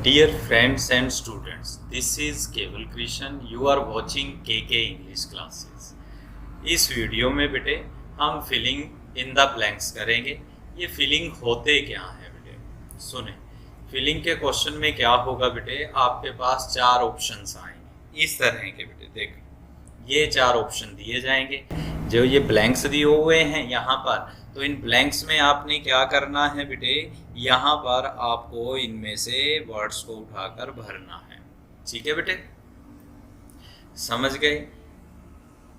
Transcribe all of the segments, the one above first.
Dear friends and students, this is Keval Krishan. You are watching KK English classes. इस video में बेटे हम filling in the blanks करेंगे। ये filling होते क्या है बेटे, सुने। फिलिंग के क्वेश्चन में क्या होगा बेटे, आपके पास चार ऑप्शंस आएंगे इस तरह के बेटे। देख, ये चार ऑप्शन दिए जाएंगे। जो ये ब्लैंक्स दिए हुए हैं यहाँ पर, तो इन ब्लैंक्स में आपने क्या करना है बेटे, यहाँ पर आपको इनमें से वर्ड्स को उठाकर भरना है। ठीक है बेटे, समझ गए?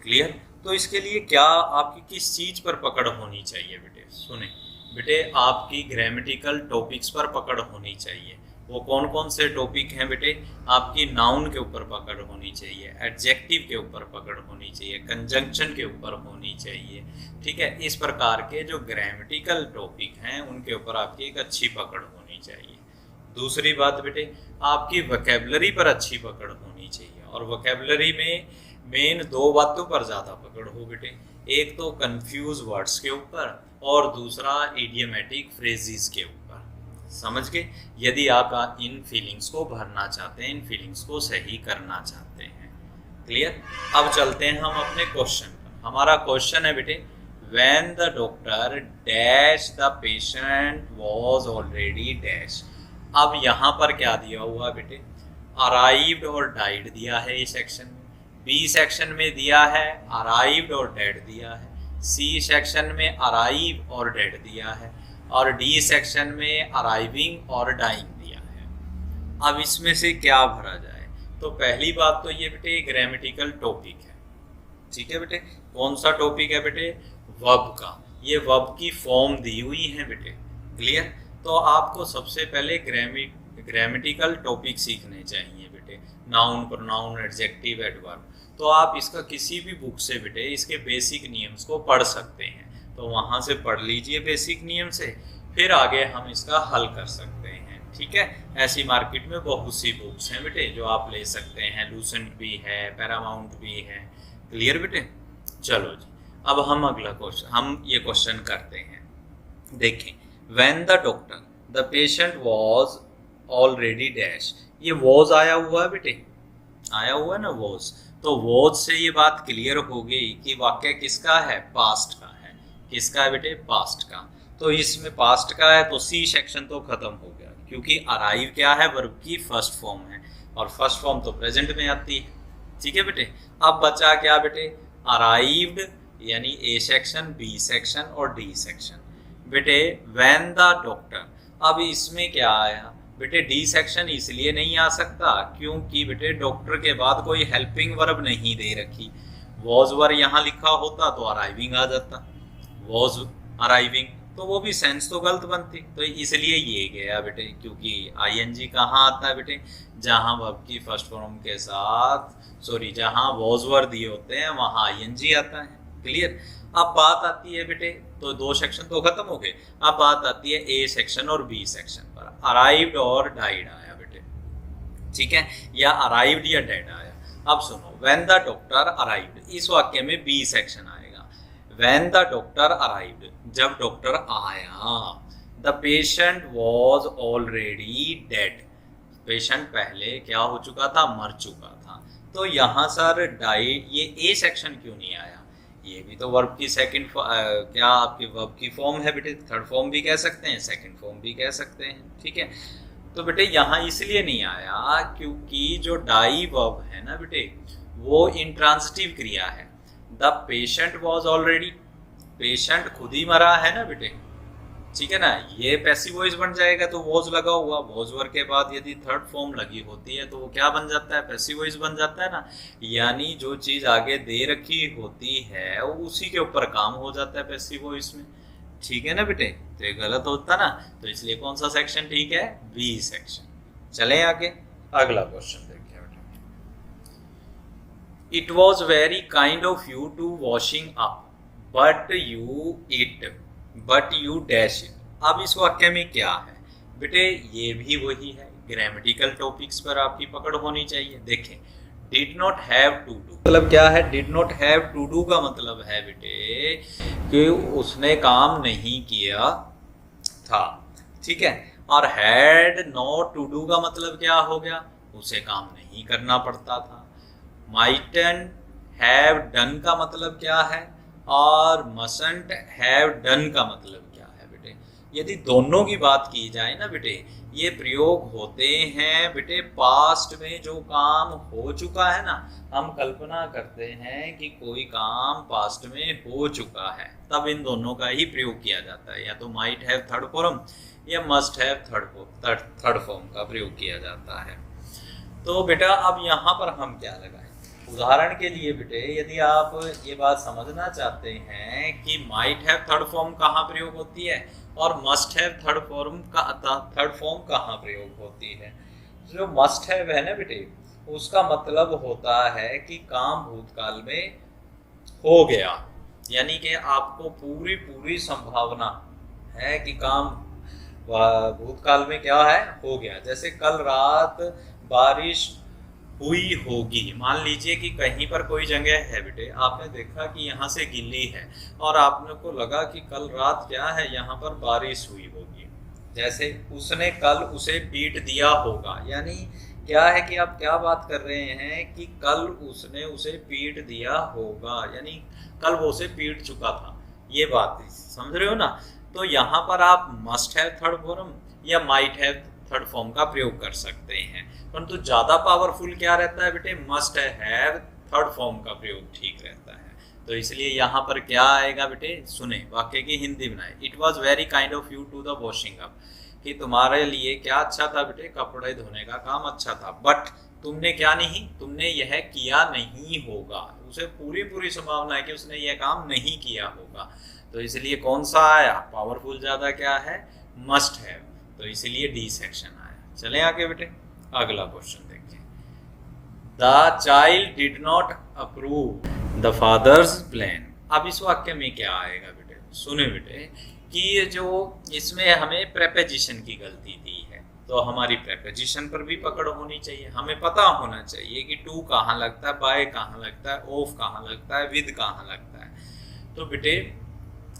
क्लियर? तो इसके लिए क्या आपकी किस चीज पर पकड़ होनी चाहिए बेटे, सुने बेटे, आपकी ग्रामेटिकल टॉपिक्स पर पकड़ होनी चाहिए। वो कौन कौन से टॉपिक हैं बेटे? आपकी नाउन के ऊपर पकड़ होनी चाहिए, एडजेक्टिव के ऊपर पकड़ होनी चाहिए, कंजंक्शन के ऊपर होनी चाहिए। ठीक है, इस प्रकार के जो ग्रामेटिकल टॉपिक हैं उनके ऊपर आपकी एक अच्छी पकड़ होनी चाहिए। दूसरी बात बेटे, आपकी वोकैबुलरी पर अच्छी पकड़ होनी चाहिए। और वोकैबुलरी में मेन दो बातों पर ज़्यादा पकड़ हो बेटे, एक तो कंफ्यूज वर्ड्स के ऊपर और दूसरा इडियमेटिक फ्रेजेस के ऊपर। समझ गए? यदि आप इन फीलिंग्स को भरना चाहते हैं, इन फीलिंग्स को सही करना चाहते हैं। क्लियर? अब चलते हैं हम अपने क्वेश्चन पर। हमारा क्वेश्चन है बेटे, when the doctor dash the patient was already dash. अब यहाँ पर क्या दिया हुआ बेटे, अराइव्ड और डाइड दिया है ए सेक्शन में, बी सेक्शन में दिया है अराइव्ड और डेड दिया है, सी सेक्शन में अराइव और डेड दिया है, और डी सेक्शन में अराइविंग और डाइंग दिया है। अब इसमें से क्या भरा जाए? तो पहली बात तो ये बेटे ग्रामेटिकल टॉपिक है। ठीक है बेटे, कौन सा टॉपिक है बेटे? वर्ब का। ये वर्ब की फॉर्म दी हुई है बेटे। क्लियर? तो आपको सबसे पहले ग्रामेटिकल टॉपिक सीखने चाहिए बेटे, नाउन, प्रोनाउन, एडजेक्टिव, एडवर्ब। तो आप इसका किसी भी बुक से बेटे इसके बेसिक नियम्स को पढ़ सकते हैं। तो वहाँ से पढ़ लीजिए बेसिक नियम से, फिर आगे हम इसका हल कर सकते हैं। ठीक है, ऐसी मार्केट में बहुत सी बुक्स हैं बेटे जो आप ले सकते हैं। लूसेंट भी है, पैरामाउंट भी है। क्लियर बेटे? चलो जी, अब हम अगला क्वेश्चन, हम ये क्वेश्चन करते हैं। देखें, when the doctor the patient was already dash. ये वॉज आया हुआ है बेटे, आया हुआ है ना वॉज। तो वॉज से ये बात क्लियर हो गई कि वाक्य किसका है? पास्ट का है। किसका है बेटे? पास्ट का। तो इसमें पास्ट का है तो सी सेक्शन तो खत्म हो गया, क्योंकि अराइव क्या है? वर्ब की फर्स्ट फॉर्म है, और फर्स्ट फॉर्म तो प्रेजेंट में आती है। ठीक है बेटे, अब बचा क्या बेटे? अराइव्ड यानी ए सेक्शन, बी सेक्शन और डी सेक्शन। बेटे व्हेन द डॉक्टर, अब इसमें क्या आया बेटे? डी सेक्शन इसलिए नहीं आ सकता क्योंकि बेटे डॉक्टर के बाद कोई हेल्पिंग वर्ब नहीं दे रखी। वॉज वर यहाँ लिखा होता तो अराइविंग आ जाता, वॉज अराइविंग, तो वो भी सेंस तो गलत बनती। तो इसलिए ये गया बेटे, क्योंकि आईएनजी कहाँ आता है बेटे? जहाँ वर्ब की फर्स्ट फॉर्म के साथ, सॉरी, जहाँ वॉज वर दिए होते हैं वहाँ आईएनजी आता है। क्लियर? अब बात आती है बेटे, तो दो सेक्शन तो खत्म हो गए। अब बात आती है ए सेक्शन और बी सेक्शन पर। अराइव्ड और डाइड आया बेटे, ठीक है, या अराइव्ड या डेड आया। अब सुनो, व्हेन द डॉक्टर अराइव्ड, इस वाक्य में बी सेक्शन आएगा। व्हेन द डॉक्टर अराइव्ड, जब डॉक्टर आया। The patient was already dead, patient पहले क्या हो चुका था? मर चुका था। तो यहाँ सर डाइड, ये ए सेक्शन क्यों नहीं आया? ये भी तो वर्ब की सेकंड, क्या आपकी वर्ब की फॉर्म है बेटे, थर्ड फॉर्म भी कह सकते हैं, सेकंड फॉर्म भी कह सकते हैं। ठीक है, तो बेटे यहाँ इसलिए नहीं आया क्योंकि जो डाई वर्ब है ना बेटे, वो इंट्रांसिटिव क्रिया है। The patient was already, patient खुद ही मरा है ना बेटे। ठीक है ना, ये पैसिव वॉइस बन जाएगा तो वॉज लगा हुआ, वॉज वर के बाद यदि थर्ड फॉर्म लगी होती है तो वो क्या बन जाता है? पैसिव वॉइस बन जाता है ना। यानी जो चीज आगे दे रखी होती है उसी के ऊपर काम हो जाता है पैसिव वॉइस में। ठीक है ना बेटे, तो ये गलत होता ना। तो इसलिए कौन सा सेक्शन ठीक है? B section. चले आगे, अगला क्वेश्चन देखिए बेटे। It was very kind of you to washing up but you dash it. अब इस वाक्य में क्या है बेटे? ये भी वही है, ग्रामेटिकल टॉपिक्स पर आपकी पकड़ होनी चाहिए। देखें, did not have to do, मतलब क्या है? Did not have to do का मतलब है बेटे कि उसने काम नहीं किया था। ठीक है, और हैड नॉट टू डू का मतलब क्या हो गया, उसे काम नहीं करना पड़ता था। माइटन हैव डन का मतलब क्या है और मसंट हैव डन का मतलब क्या है बेटे। यदि दोनों की बात की जाए ना बेटे, ये प्रयोग होते हैं बेटे पास्ट में जो काम हो चुका है ना, हम कल्पना करते हैं कि कोई काम पास्ट में हो चुका है, तब इन दोनों का ही प्रयोग किया जाता है। या तो माइट हैव थर्ड फॉर्म या मस्ट हैव थर्ड फॉर्म का प्रयोग किया जाता है। तो बेटा अब यहाँ पर हम क्या लगाएं, उदाहरण के लिए बेटे यदि आप ये बात समझना चाहते हैं कि माइट हैव थर्ड फॉर्म कहाँ प्रयोग होती है और मस्ट हैव थर्ड फॉर्म कहाँ प्रयोग होती है। जो मस्ट हैव है ना बेटे, उसका मतलब होता है कि काम भूतकाल में हो गया, यानी कि आपको पूरी संभावना है कि काम भूतकाल में क्या है, हो गया। जैसे कल रात बारिश हुई होगी, मान लीजिए कि कहीं पर कोई जगह है बेटे, आपने देखा कि यहाँ से गिल्ली है और आपने को लगा कि कल रात क्या है, यहाँ पर बारिश हुई होगी। जैसे उसने कल उसे पीट दिया होगा, यानी क्या है कि आप क्या बात कर रहे हैं कि कल उसने उसे पीट दिया होगा, यानी कल वो उसे पीट चुका था। ये बात समझ रहे हो ना। तो यहाँ पर आप मस्ट हैव थर्ड फॉर्म या माइट हैव थर्ड फॉर्म का प्रयोग कर सकते हैं, परंतु ज्यादा पावरफुल क्या रहता है बेटे, मस्ट हैव थर्ड फॉर्म का प्रयोग ठीक रहता है। तो इसलिए यहाँ पर क्या आएगा बेटे, सुने वाक्य की हिंदी बनाए। It was very kind of you to the washing up, कि तुम्हारे लिए क्या अच्छा था बेटे, कपड़े धोने का काम अच्छा था, बट तुमने क्या नहीं, तुमने यह किया नहीं होगा। उसे पूरी संभावना है कि उसने यह काम नहीं किया होगा। तो इसलिए कौन सा आया पावरफुल ज्यादा, क्या है, मस्ट हैव। तो इसलिए डी सेक्शन आया। चले आगे बेटे, अगला क्वेश्चन देखिए। The child did not approve the father's plan. अब इस वाक्य में क्या आएगा बेटे, सुने बेटे कि ये जो इसमें हमें प्रेपोजिशन की गलती दी है, तो हमारी प्रेपोजिशन पर भी पकड़ होनी चाहिए। हमें पता होना चाहिए कि टू कहाँ लगता है, बाय कहाँ लगता है, ऑफ कहाँ लगता है, विद कहाँ लगता है। तो बेटे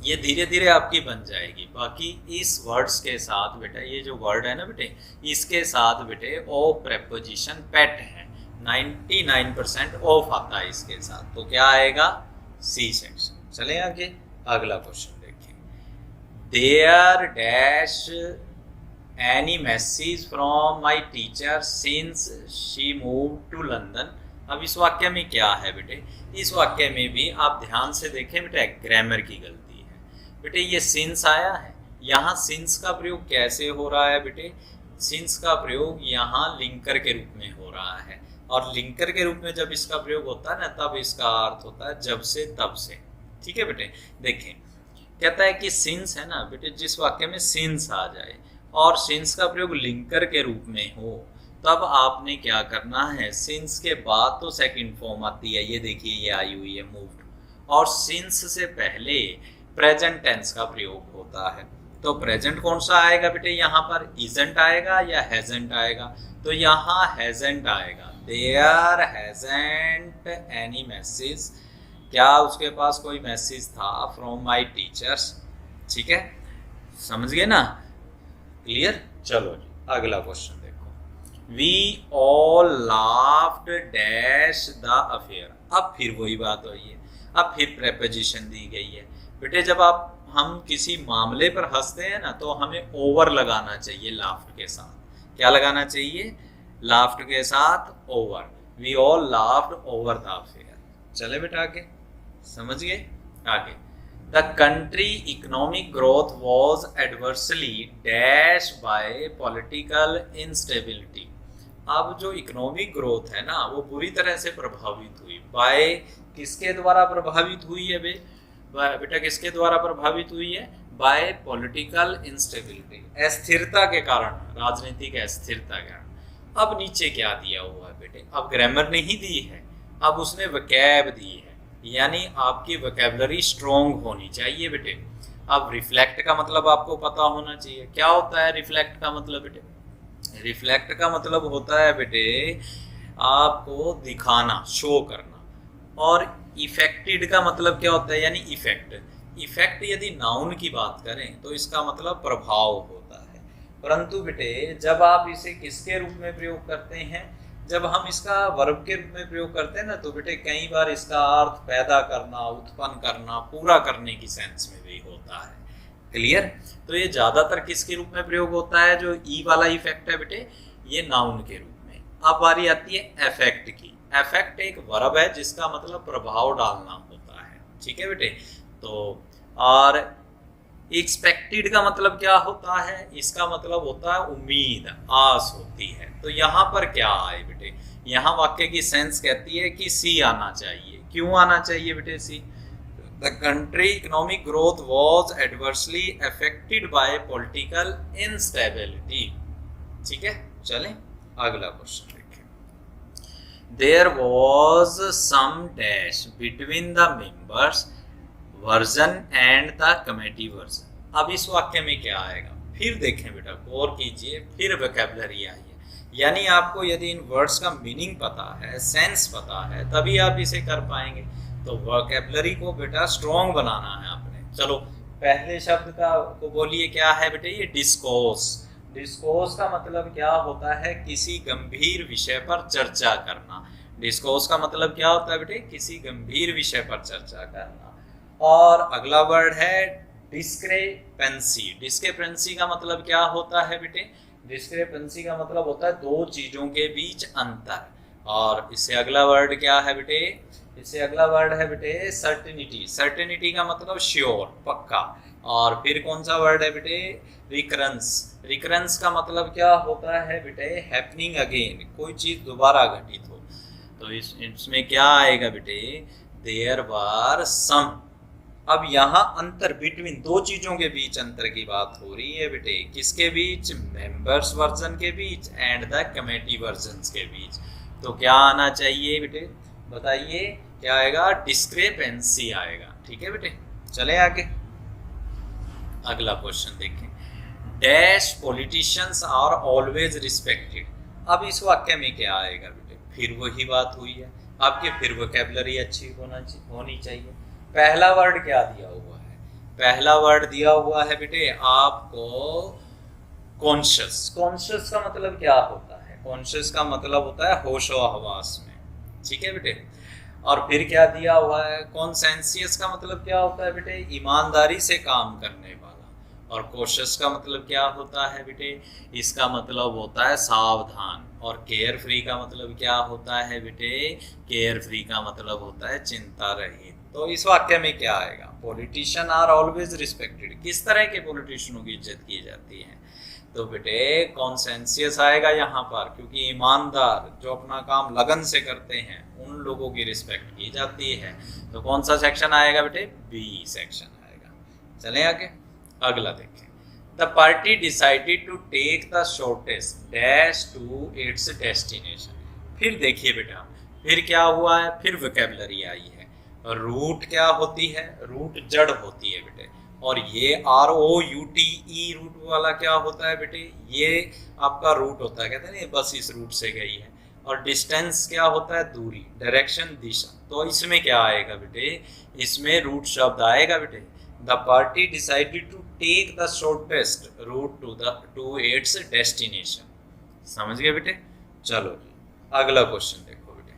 ये धीरे धीरे आपकी बन जाएगी। बाकी इस वर्ड्स के साथ बेटा, ये जो वर्ड है ना बेटे, इसके साथ बेटे ऑफ प्रेपोजिशन पेट है, 99% ऑफ आता है इसके साथ। तो क्या आएगा, सी सेक्शन। चले आगे, अगला क्वेश्चन देखिए। There dash any message from my teacher since she move to London. अब इस वाक्य में क्या है बेटे, इस वाक्य में भी आप ध्यान से देखें बेटे, ग्रामर की गलती बेटे। ये सिंस आया है, यहाँ सिंस का प्रयोग कैसे हो रहा है बेटे, सिंस का प्रयोग यहाँ लिंकर के रूप में हो रहा है, और लिंकर के रूप में जब इसका प्रयोग होता है ना, तब इसका अर्थ होता है जब से तब से। ठीक है बेटे, देखें कहता है कि सिंस है ना बेटे, जिस वाक्य में सिंस आ जाए और सिंस का प्रयोग लिंकर के रूप में हो, तब आपने क्या करना है, सिंस के बाद तो सेकंड फॉर्म आती है, ये देखिए ये आई हुई है मूव्ड, और सिंस से पहले प्रेजेंट टेंस का प्रयोग होता है। तो प्रेजेंट कौन सा आएगा बेटे, यहाँ पर इजंट आएगा या हैजंट आएगा, तो यहाँ हैजंट आएगा। देयर हैजंट एनी मैसेज, क्या उसके पास कोई मैसेज था फ्रॉम माय टीचर्स। ठीक है, समझ गए ना, क्लियर। चलो जी अगला क्वेश्चन देखो। We all laughed dash the affair. अब फिर वही बात हुई है, अब फिर प्रेपोजिशन दी गई है बेटे। जब हम किसी मामले पर हंसते हैं ना, तो हमें ओवर लगाना चाहिए लाफ्ट के साथ। क्या लगाना चाहिए, लाफ्ट के साथ over. We all laughed over the affair. चले बेटा आगे, समझ गए। आगे, the country economic growth was adversely dash by political instability. अब जो इकोनॉमिक ग्रोथ है ना, वो बुरी तरह से प्रभावित हुई। बाय किसके द्वारा प्रभावित हुई है बेटा, किसके द्वारा प्रभावित हुई है, बाय पॉलिटिकल इंस्टेबिलिटी, अस्थिरता के कारण, राजनीतिक अस्थिरता के कारण। अब नीचे क्या दिया हुआ है बेटे, अब ग्रामर नहीं दी है, अब उसने वकैब दी है, यानी आपकी वोकैबुलरी स्ट्रॉन्ग होनी चाहिए बेटे। अब रिफ्लेक्ट का मतलब आपको पता होना चाहिए। क्या होता है रिफ्लेक्ट का मतलब बेटे, रिफ्लेक्ट का मतलब होता है बेटे आपको दिखाना, शो करना। और इफेक्टेड का मतलब क्या होता है, यानी इफेक्ट। इफेक्ट यदि नाउन की बात करें तो इसका मतलब प्रभाव होता है, परंतु बेटे जब आप इसे किसके रूप में प्रयोग करते हैं, जब हम इसका वर्ब के रूप में प्रयोग करते हैं ना, तो बेटे कई बार इसका अर्थ पैदा करना, उत्पन्न करना, पूरा करने की सेंस में भी होता है। क्लियर? तो ये ज्यादातर किसके रूप में प्रयोग होता है, जो ई वाला इफेक्ट है बेटे, ये नाउन के रूप में। अब बारी आती है अफेक्ट की। अफेक्ट एक वर्ब है जिसका मतलब प्रभाव डालना होता है। ठीक है बेटे? तो और एक्सपेक्टेड का मतलब क्या होता है, इसका मतलब होता है उम्मीद, आस होती है। तो यहाँ पर क्या आए बेटे, यहाँ वाक्य की सेंस कहती है कि सी आना चाहिए। क्यों आना चाहिए बेटे C? The country economic growth was adversely affected by political instability. ठीक है, चलें अगला क्वेश्चन देखें। There was some dash between the members version and the committee version. अब इस वाक्य में क्या आएगा, फिर देखें बेटा, गौर कीजिए, फिर वोकैबुलरी आई है। यानी आपको यदि इन वर्ड्स का मीनिंग पता है, सेंस पता है, तभी आप इसे कर पाएंगे। तो वोकैबुलरी को बेटा स्ट्रॉन्ग बनाना है आपने। चलो पहले शब्द को बोलिए, क्या है बेटे, ये डिस्कोर्स। डिस्कोर्स का मतलब क्या होता है, किसी गंभीर विषय पर चर्चा करना। डिस्कोर्स का मतलब क्या होता है बेटे, किसी गंभीर विषय पर चर्चा करना। और अगला वर्ड है डिस्क्रेपेंसी। डिस्क्रेपेंसी का मतलब क्या होता है बेटे, डिस्क्रेपेंसी का मतलब होता है दो चीजों के बीच अंतर। और इससे अगला वर्ड क्या है बेटे, इससे अगला वर्ड है बेटे सर्टेनिटी। सर्टेनिटी का मतलब श्योर, पक्का। और फिर कौन सा वर्ड है बेटे, रिकरेंस। रिकरेंस का मतलब क्या होता है बेटे, हैपनिंग अगेन, कोई चीज दोबारा घटित हो। तो इसमें क्या आएगा बेटे, देयर वर सम। अब यहाँ अंतर बिटवीन, दो चीजों के बीच अंतर की बात हो रही है बेटे, किसके बीच, मेंबर्स वर्जन के बीच एंड द कमेटी वर्जन के बीच। तो क्या आना चाहिए बेटे, बताइए क्या आएगा, डिस्क्रेपेंसी आएगा। ठीक है बेटे, चले आगे अगला क्वेश्चन देखें। Dash politicians are always respected. अब इस वाक्य में क्या आएगा बेटे, फिर वही बात हुई है, आपकी फिर वोकैबुलरी अच्छी होनी चाहिए। पहला वर्ड क्या दिया हुआ है, पहला वर्ड दिया हुआ है बेटे आपको कॉन्शियस। कॉन्शियस का मतलब क्या होता है, कॉन्शियस का मतलब होता है होशो हवास में। ठीक है बेटे? और फिर क्या दिया हुआ है, कॉन्सेंसियस का मतलब क्या होता है बेटे, ईमानदारी से काम करने वाला। और कॉशियस का मतलब क्या होता है बेटे, इसका मतलब होता है सावधान। और केयर फ्री का मतलब क्या होता है बेटे, केयर फ्री का मतलब होता है चिंता रहित। तो इस वाक्य में क्या आएगा, पॉलिटिशियन आर ऑलवेज रिस्पेक्टेड। किस तरह के पॉलिटिशियनों की इज्जत की जाती है, तो बेटे कॉन्सेंसियस आएगा यहाँ पर, क्योंकि ईमानदार जो अपना काम लगन से करते हैं उन लोगों की रिस्पेक्ट की जाती है। तो कौन सा सेक्शन आएगा बेटे, बी सेक्शन आएगा। चलें आगे अगला देखें। The party decided to take the shortest dash to its destination. फिर देखिए बेटा, फिर क्या हुआ है, फिर वोकैबुलरी आई है। रूट क्या होती है, रूट जड़ होती है बेटे। और ये ROUTE रूट वाला क्या होता है बेटे, ये आपका रूट होता है, कहते हैं ना बस इस रूट से गई है। और डिस्टेंस क्या होता है, दूरी, डायरेक्शन, दिशा। तो इसमें क्या आएगा बेटे, इसमें रूट शब्द आएगा बेटे। The party decided to take the shortest route to its destination. समझ गए बेटे? चलो जी अगला क्वेश्चन देखो बेटे।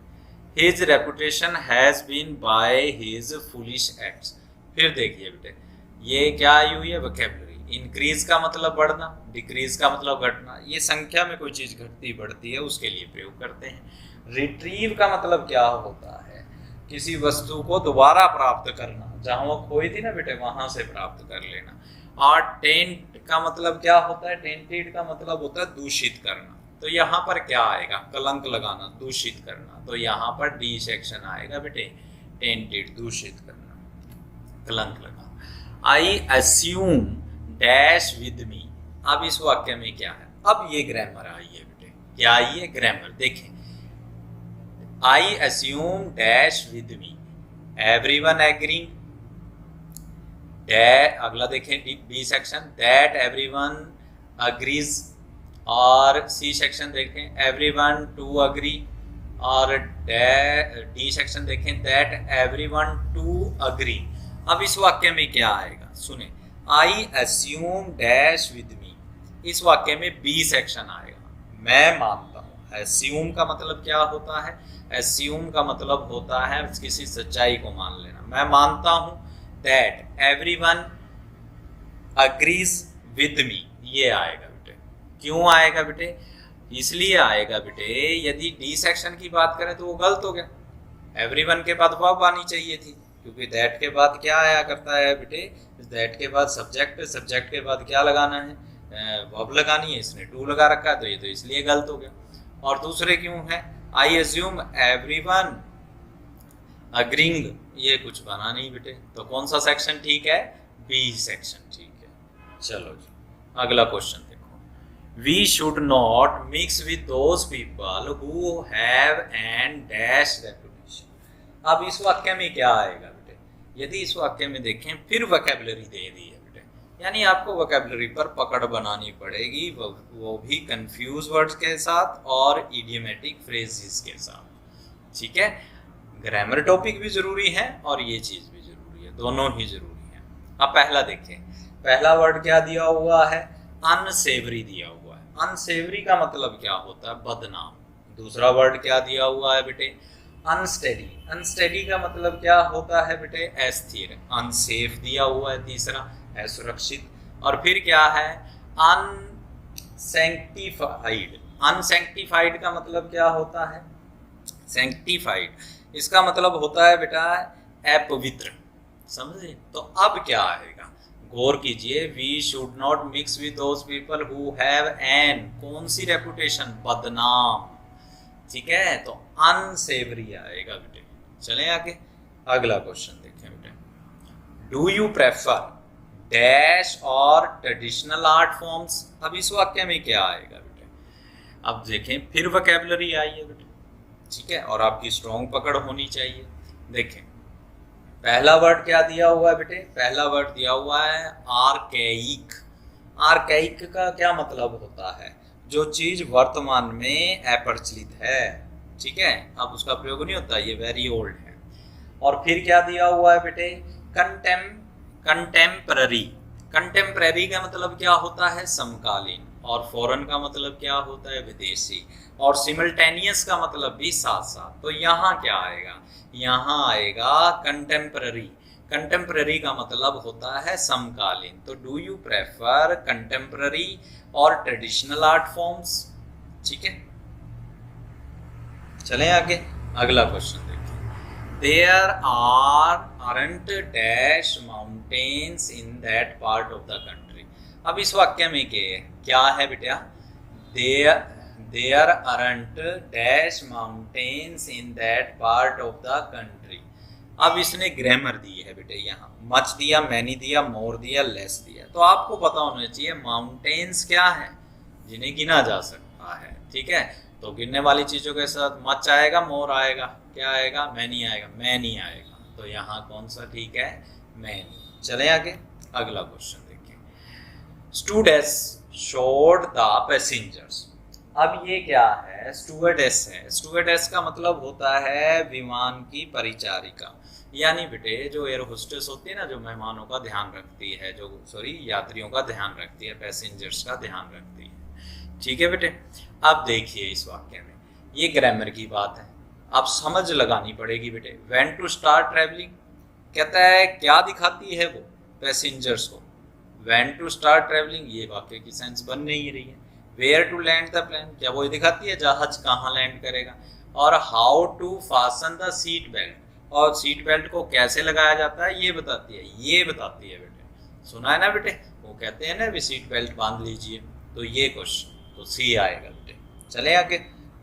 His reputation has been by his foolish acts. फिर देखिए बेटे, ये क्या आई हुई है, वोकैबुलरी। इंक्रीज का मतलब बढ़ना, डिक्रीज का मतलब घटना। ये संख्या में कोई चीज घटती बढ़ती है उसके लिए प्रयोग करते हैं। रिट्रीव का मतलब क्या होता है, किसी वस्तु को दोबारा प्राप्त करना, जहां वो खोई थी ना बेटे वहां से प्राप्त कर लेना। और टेंट का मतलब क्या होता है, टेंटेड का मतलब होता है दूषित करना। तो यहाँ पर क्या आएगा, कलंक लगाना, दूषित करना। तो यहाँ पर डी सेक्शन आएगा बेटे, टेंटेड, दूषित करना, कलंक लगाना। आई अस्यूम डैश विद मी। अब इस वाक्य में क्या है, अब ये ग्रामर आई है बेटे। क्या आई है, ग्रामर। देखें, I assume dash with me, everyone agree. अगला देखें B section, that everyone agrees. और सी सेक्शन देखें, एवरीवन टू अग्री। और डी सेक्शन देखें, दैट एवरीवन टू अग्री। अब इस वाक्य में क्या आएगा, सुने, I assume dash with me. इस वाक्य में बी सेक्शन आएगा, मैं मानता हूँ। एस्यूम का मतलब क्या होता है? एस्यूम का मतलब होता है किसी सच्चाई को मान लेना। मैं मानता हूँ that everyone agrees with me, ये आएगा बेटे। क्यों आएगा बेटे? इसलिए आएगा बेटे, यदि डी सेक्शन की बात करें तो वो गलत हो गया, एवरीवन के बाद वर्ब आनी चाहिए थी, क्योंकि दैट के बाद क्या आया करता है बेटे? दैट के बाद सब्जेक्ट, सब्जेक्ट के बाद क्या लगाना है? वर्ब लगानी है, इसने टू लगा रखा है, तो ये तो इसलिए गलत हो गया। और दूसरे क्यों है? आई एज्यूम एवरीवन अग्रींग, ये कुछ बना नहीं बेटे, तो कौन सा सेक्शन ठीक है? बी सेक्शन ठीक है। चलो जी, अगला क्वेश्चन देखो। We should not mix with those people who have an dash reputation. अब इस वाक्य में क्या आएगा बेटे? यदि इस वाक्य में देखें, फिर वोकैबुलरी दे दी है बेटे, यानी आपको वोकैबुलरी पर पकड़ बनानी पड़ेगी, वो भी कंफ्यूज वर्ड्स के साथ और इडियोमेटिक फ्रेजेस के साथ। ठीक है, ग्रामर टॉपिक भी जरूरी है और ये चीज भी जरूरी है, दोनों ही जरूरी है। अब पहला देखें, पहला वर्ड क्या दिया हुआ है? अनसेवरी दिया हुआ है। अनसेवरी का मतलब क्या होता है? बदनाम। दूसरा वर्ड क्या दिया हुआ है बेटे? अनस्टेडी। अनस्टेडी का मतलब क्या होता है बेटे? अस्थिर। अनसेफ दिया हुआ है तीसरा, असुरक्षित। और फिर क्या है? अनसैंक्टिफाइड। अनसैंक्टिफाइड का मतलब क्या होता है? सैंक्टिफाइड, इसका मतलब होता है बेटा अपवित्र, समझे? तो अब क्या आएगा? गौर कीजिए, we should not mix with those people who have an, कौन सी रेपुटेशन? बदनाम। ठीक है, तो अनसेवरी आएगा बेटे। चलें आगे, अगला क्वेश्चन देखें बेटे। डू यू प्रेफर डैश और ट्रेडिशनल आर्ट फॉर्म्स? अब इस वाक्य में क्या आएगा बेटे? अब देखें, फिर वोकैबुलरी आई है बेटे, ठीक है, और आपकी स्ट्रॉन्ग पकड़ होनी चाहिए। देखें, पहला वर्ड क्या दिया हुआ है बेटे? पहला वर्ड दिया हुआ है आर्केइक। आर्केइक का क्या मतलब होता है? जो चीज वर्तमान में अप्रचलित है, ठीक है, अब उसका प्रयोग नहीं होता, ये वेरी ओल्ड है। और फिर क्या दिया हुआ है बेटे? कंटेम्पररी। कंटेम्पररी का मतलब क्या होता है? समकालीन। और फॉरेन का मतलब क्या होता है? विदेशी। और सिमल्टेनियस का मतलब भी साथ साथ। तो यहाँ क्या आएगा? यहाँ आएगा कंटेम्पररी। कंटेम्पररी का मतलब होता है समकालीन। तो डू यू प्रेफर कंटेम्पररी और ट्रेडिशनल आर्ट फॉर्म्स? ठीक है, चलें आगे, अगला क्वेश्चन देखिए। There aren't dash mountains in that part of the country। अब इस वाक्य में क्या है बेटा? There aren't dash mountains in that part of the country। अब इसने ग्रामर दी है बेटे, यहाँ मच दिया, मैनी दिया, मोर दिया, लेस दिया। तो आपको पता होना चाहिए माउंटेन्स क्या है, जिन्हें गिना जा सकता है। ठीक है, तो गिनने वाली चीजों के साथ मच आएगा, मोर आएगा, क्या आएगा? मैनी आएगा, मैनी आएगा। तो यहाँ कौन सा ठीक है? मैनी। चले आगे, अगला क्वेश्चन देखिए। Students showed the passengers. अब ये क्या है? स्टूवर्डेस है। स्टूवर्डेस का मतलब होता है विमान की परिचारिका, यानी बेटे जो एयर होस्टेस होती है ना, जो मेहमानों का ध्यान रखती है, जो यात्रियों का ध्यान रखती है, पैसेंजर्स का ध्यान रखती है। ठीक है बेटे, अब देखिए इस वाक्य में, ये ग्रामर की बात है, अब समझ लगानी पड़ेगी बेटे। व्हेन टू स्टार्ट ट्रैवलिंग कहता है, क्या दिखाती है वो पैसेंजर्स को? व्हेन टू स्टार्ट ट्रैवलिंग, ये वाक्य की सेंस बन नहीं रही है। Where to land the plane, क्या वो दिखाती है जहाज कहाँ लैंड करेगा? और how to fasten the seat belt, और सीट बेल्ट को कैसे लगाया जाता है ये बताती है, ये बताती है बेटे। सुना है ना बेटे, वो कहते हैं ना भी सीट बेल्ट बांध लीजिए। तो ये क्वेश्चन तो सी आएगा बेटे। चले आगे,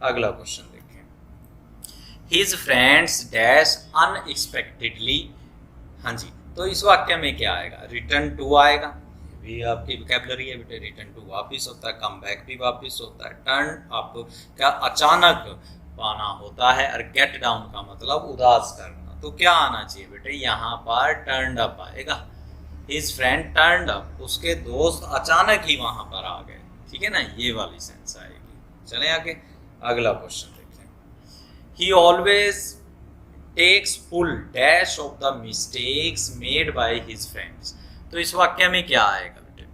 अगला क्वेश्चन देखें। His friends dash unexpectedly. हाँ जी, तो इस वाक्य में क्या आएगा? रिटर्न टू आएगा, भी आपकी वोकैबुलरी है बेटे। रिटर्न टू वापिस होता है, कम बैक भी वापिस होता है, टर्न अप का अचानक पाना होता है, और गेट डाउन का मतलब उदास करना। तो क्या आना चाहिए बेटे? यहाँ पर टर्न अप आएगा। हिज फ्रेंड टर्न अप, उसके दोस्त अचानक ही वहां पर आ गए। ठीक है ना, ये वाली सेंस आएगी। चले आगे, अगला क्वेश्चन देखते। He always takes full dash of the mistakes made by his friends. तो इस वाक्य में क्या आएगा बेटे?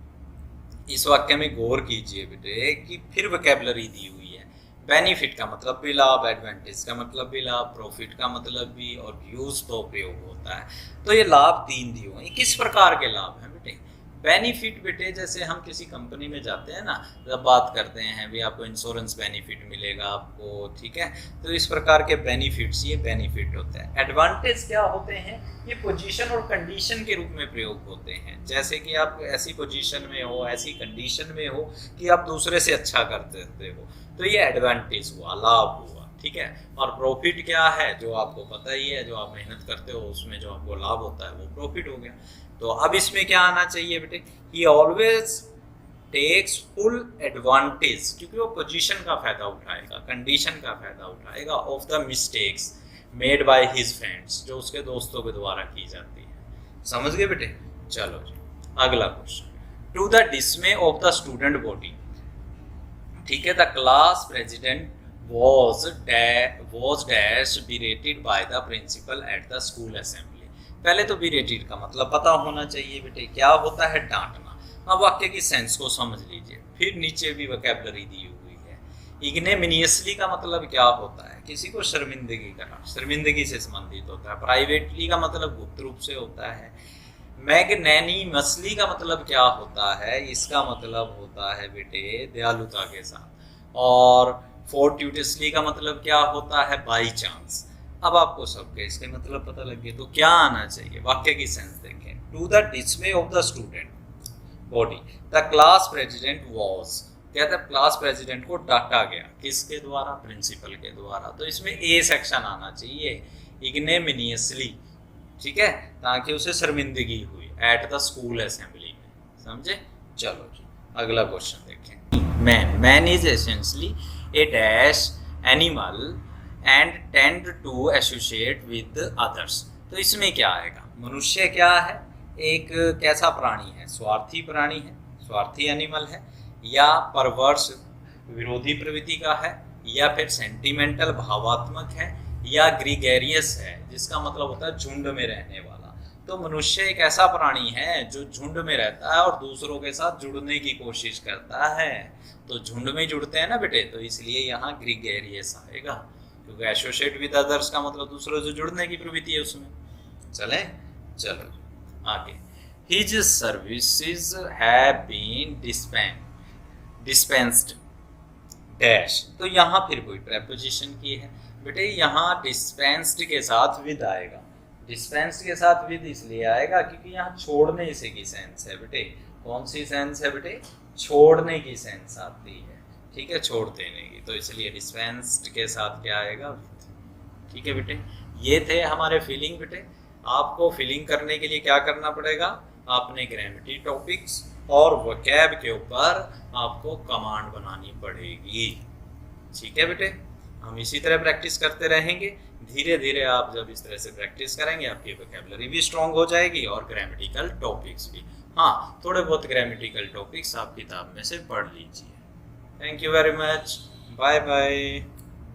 इस वाक्य में गौर कीजिए बेटे कि फिर वोकैबुलरी दी हुई है। बेनिफिट का मतलब भी लाभ, एडवांटेज का मतलब भी लाभ, प्रॉफिट का मतलब भी, और यूज तो प्रयोग होता है। तो ये लाभ 3 दिए हुए हैं। किस प्रकार के लाभ हैं बेटे? बेनिफिट बेटे, जैसे हम किसी कंपनी में जाते हैं ना, जब बात करते हैं भी आपको इंश्योरेंस बेनिफिट मिलेगा आपको, ठीक है, तो इस प्रकार के बेनिफिट्स, ये बेनिफिट होते हैं। एडवांटेज क्या होते हैं? ये पोजीशन और कंडीशन के रूप में प्रयोग होते हैं। जैसे कि आप ऐसी पोजीशन में हो, ऐसी कंडीशन में हो कि आप दूसरे से अच्छा करते हो, तो ये एडवांटेज हुआ, लाभ हुआ, ठीक है। और प्रॉफिट क्या है? जो आपको पता ही है, जो आप मेहनत करते हो उसमें जो आपको लाभ होता है वो प्रॉफिट हो गया। तो अब इसमें क्या आना चाहिए बेटे? He always takes full advantage, क्योंकि वो पोजीशन का फायदा उठाएगा, कंडीशन का फायदा उठाएगा, of the mistakes made by his friends, जो उसके दोस्तों के द्वारा की जाती है। समझ गए बेटे? चलो जी, अगला question. To the dismay of the student body, ठीक है, the class president was dash berated by the principal at the school assembly। पहले तो berated का मतलब पता होना चाहिए बेटे, क्या होता है? डांटना। अब वाक्य की सेंस को समझ लीजिए। फिर नीचे भी वोकैबुलरी दी हुई है। इग्नोमिनियसली का मतलब क्या होता है? किसी को शर्मिंदगी करना, शर्मिंदगी से संबंधित होता है। प्राइवेटली का मतलब गुप्त रूप से होता है। मैग्नैनिमसली का मतलब क्या होता है? इसका मतलब होता है बेटे दयालुता के साथ। और फोर्ट्यूटसली का मतलब क्या होता है? By chance. अब आपको सबके इसके मतलब पता लग गए, तो क्या आना चाहिए? वाक्य की सेंस देखें। To the dismay of the student body, the class president was, कहता है क्लास प्रेसिडेंट को डांटा गया, किसके द्वारा? प्रिंसिपल के द्वारा। तो इसमें ए सेक्शन आना चाहिए, इग्नोमिनियसली, ठीक है, ताकि उसे शर्मिंदगी हुई एट द स्कूल असेंबली में। समझे? चलो जी, अगला क्वेश्चन देखें। Man is essentially a dash animal and tend to associate with others। तो इसमें क्या आएगा? मनुष्य क्या है? एक कैसा प्राणी है? स्वार्थी प्राणी है, स्वार्थी एनिमल है, या परवर्स विरोधी प्रवृत्ति का है, या फिर सेंटिमेंटल भावात्मक है, या ग्रीगेरियस है, जिसका मतलब होता है झुंड में रहने वाला। तो मनुष्य एक ऐसा प्राणी है जो झुंड में रहता है और दूसरों के साथ जुड़ने की कोशिश करता है। तो झुंड में जुड़ते हैं ना बेटे, तो इसलिए यहाँ ग्रीगेरियस आएगा, क्योंकि एसोसिएट विद अदर्स का मतलब दूसरों से जुड़ने की प्रवृत्ति है उसमें। चले, चलो आगे। His services have been dispensed dash. तो यहाँ फिर कोई प्रेपोजिशन की है बेटे, यहाँ डिस्पेंस्ड के साथ विद आएगा। डिस्पेंस्ड के साथ विद इसलिए आएगा क्योंकि यहाँ छोड़ने से की सेंस है बेटे। कौन सी सेंस है बेटे? छोड़ने की सेंस आती है, ठीक है, छोड़ देने की। तो इसलिए डिस्पेंस्ड के साथ क्या आएगा? विद। ठीक है बेटे, ये थे हमारे फिलिंग बेटे। आपको फिलिंग करने के लिए क्या करना पड़ेगा? आपने ग्रामेटिकल टॉपिक्स और वोकैब के ऊपर आपको कमांड बनानी पड़ेगी। ठीक है बेटे, हम इसी तरह प्रैक्टिस करते रहेंगे। धीरे धीरे आप जब इस तरह से प्रैक्टिस करेंगे आपकी वोकैबुलरी भी स्ट्रांग हो जाएगी और ग्रामेटिकल टॉपिक्स भी। हाँ, थोड़े बहुत ग्रामेटिकल टॉपिक्स आप किताब में से पढ़ लीजिए। Thank you very much, bye bye.